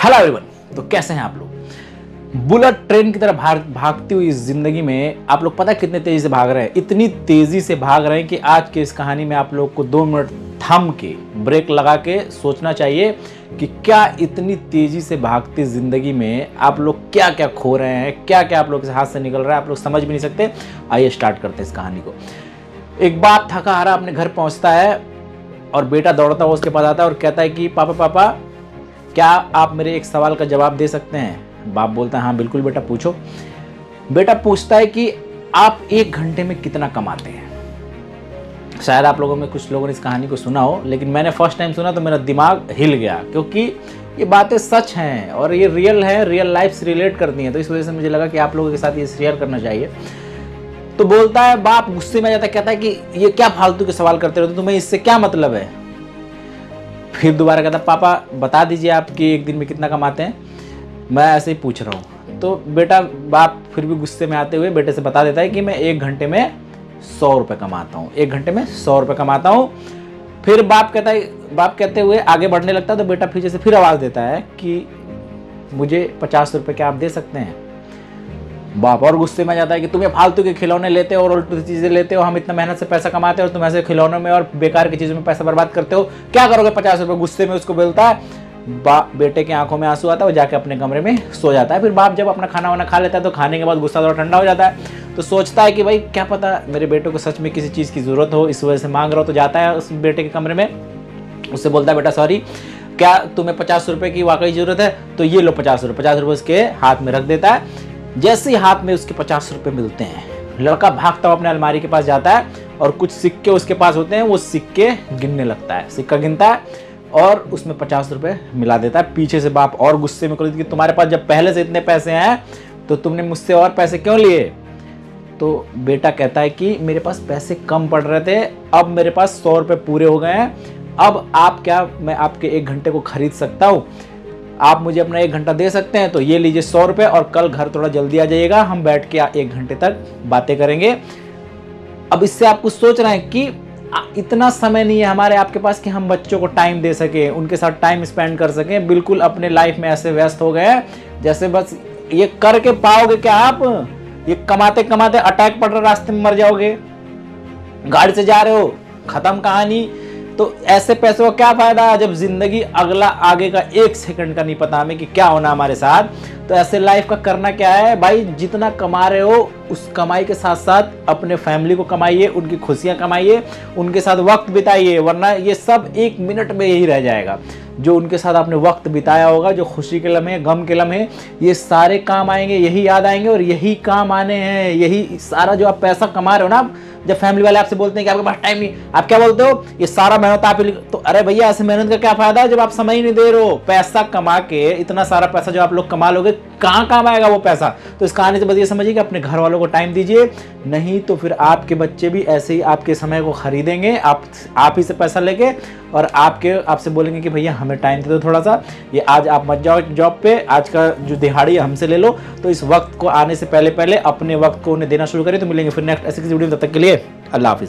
Hello everyone. तो कैसे हैं आप लोग? बुलेट ट्रेन की तरह भागती हुई इस जिंदगी में आप लोग पता है कितने तेजी से भाग रहे हैं। इतनी तेजी से भाग रहे हैं कि आज के इस कहानी में आप लोग को 2 मिनट थम के ब्रेक लगा के सोचना चाहिए कि क्या इतनी तेजी से भागती जिंदगी में आप लोग क्या क्या खो रहे हैं, क्या क्या आप लोग के हाथ से निकल रहा है, आप लोग समझ भी नहीं सकते। आइए स्टार्ट करते हैं इस कहानी को। एक बाप थका हारा अपने घर पहुंचता है और बेटा दौड़ता हुआ उसके पास आता है और कहता है कि पापा पापा क्या आप मेरे एक सवाल का जवाब दे सकते हैं? बाप बोलता है हाँ बिल्कुल बेटा पूछो। बेटा पूछता है कि आप 1 घंटे में कितना कमाते हैं? शायद आप लोगों में कुछ लोगों ने इस कहानी को सुना हो, लेकिन मैंने फर्स्ट टाइम सुना तो मेरा दिमाग हिल गया, क्योंकि ये बातें सच हैं और ये रियल है, रियल लाइफ से रिलेट करती हैं। तो इस वजह से मुझे लगा कि आप लोगों के साथ ये शेयर करना चाहिए। तो बोलता है, बाप गुस्से में जाता है, कहता है कि ये क्या फालतू के सवाल करते रहते हो, तुम्हें इससे क्या मतलब है? फिर दोबारा कहता, पापा बता दीजिए आप कि 1 दिन में कितना कमाते हैं, मैं ऐसे ही पूछ रहा हूँ। तो बेटा बाप फिर भी गुस्से में आते हुए बेटे से बता देता है कि मैं 1 घंटे में 100 रुपये कमाता हूँ, 1 घंटे में 100 रुपये कमाता हूँ। फिर बाप कहते हुए आगे बढ़ने लगता है तो बेटा पीछे से फिर आवाज़ देता है कि मुझे 50 रुपये क्या आप दे सकते हैं? बाप और गुस्से में जाता है कि तुम्हें फालतू के खिलौने लेते हो और उल्टी चीज़ें लेते हो, हम इतना मेहनत से पैसा कमाते हो और तुम ऐसे खिलौनों में और बेकार की चीज़ों में पैसा बर्बाद करते हो, क्या करोगे 50 रुपये? गुस्से में उसको बोलता है। बेटे के आंखों में आंसू आता है, वो जाके अपने कमरे में सो जाता है। फिर बाप जब अपना खाना वाना खा लेता है तो खाने के बाद गुस्सा थोड़ा ठंडा हो जाता है, तो सोचता है कि भाई क्या पता मेरे बेटे को सच में किसी चीज़ की ज़रूरत हो, इस वजह से मांग रहा हो। तो जाता है उस बेटे के कमरे में, उससे बोलता है बेटा सॉरी, क्या तुम्हें 50 रुपये की वाकई ज़रूरत है? तो ये लो 50 रुपये। 50 रुपये उसके हाथ में रख देता है। जैसे ही हाथ में उसके 50 रुपये मिलते हैं, लड़का भागता हुआ अपने अलमारी के पास जाता है और कुछ सिक्के उसके पास होते हैं, वो सिक्के गिनने लगता है। सिक्का गिनता है और उसमें 50 रुपये मिला देता है। पीछे से बाप और गुस्से में कि तुम्हारे पास जब पहले से इतने पैसे हैं तो तुमने मुझसे और पैसे क्यों लिए? तो बेटा कहता है कि मेरे पास पैसे कम पड़ रहे थे, अब मेरे पास 100 रुपये पूरे हो गए हैं, अब आप क्या मैं आपके 1 घंटे को खरीद सकता हूँ? आप मुझे अपना 1 घंटा दे सकते हैं? तो ये लीजिए 100 रुपये और कल घर थोड़ा जल्दी आ जाइएगा, हम बैठ के 1 घंटे तक बातें करेंगे। अब इससे आप कुछ सोच रहे हैं कि इतना समय नहीं है हमारे आपके पास कि हम बच्चों को टाइम दे सकें, उनके साथ टाइम स्पेंड कर सकें। बिल्कुल अपने लाइफ में ऐसे व्यस्त हो गए हैं जैसे बस ये करके पाओगे क्या आप? ये कमाते कमाते अटैक पड़ रहा, रास्ते में मर जाओगे, गाड़ी से जा रहे हो, खत्म कहानी। तो ऐसे पैसों का क्या फायदा जब जिंदगी अगला आगे का 1 सेकंड का नहीं पता हमें कि क्या होना हमारे साथ। तो ऐसे लाइफ का करना क्या है भाई, जितना कमा रहे हो उस कमाई के साथ साथ अपने फैमिली को कमाइए, उनकी खुशियां कमाइए, उनके साथ वक्त बिताइए, वरना ये सब 1 मिनट में यही रह जाएगा। जो उनके साथ आपने वक्त बिताया होगा, जो खुशी के लम्हे, गम के लम्हे, ये सारे काम आएंगे, यही याद आएंगे और यही काम आने हैं। यही सारा जो आप पैसा कमा रहे हो ना, जब फैमिली वाले आपसे बोलते हैं कि आपके पास टाइम नहीं, आप क्या बोलते हो? ये सारा मेहनत आप ही। तो अरे भैया ऐसे मेहनत का क्या फायदा है जब आप समय ही नहीं दे रहे हो? पैसा कमा के इतना सारा पैसा जो आप लोग कमा लोगे, कहाँ काम आएगा वो पैसा? तो इस कहानी से बस ये समझिए कि अपने घर वालों को टाइम दीजिए, नहीं तो फिर आपके बच्चे भी ऐसे ही आपके समय को खरीदेंगे आप ही से पैसा लेके, और आपसे बोलेंगे कि भैया हमें टाइम दे दो थोड़ा सा, ये आज आप मत जाओ जॉब पे, आज का जो दिहाड़ी हमसे ले लो। तो इस वक्त को आने से पहले अपने वक्त को उन्हें देना शुरू करें। तो मिलेंगे फिर नेक्स्ट ऐसी किसी वीडियो में, तब तक के लिए अल्लाह हाफिज़।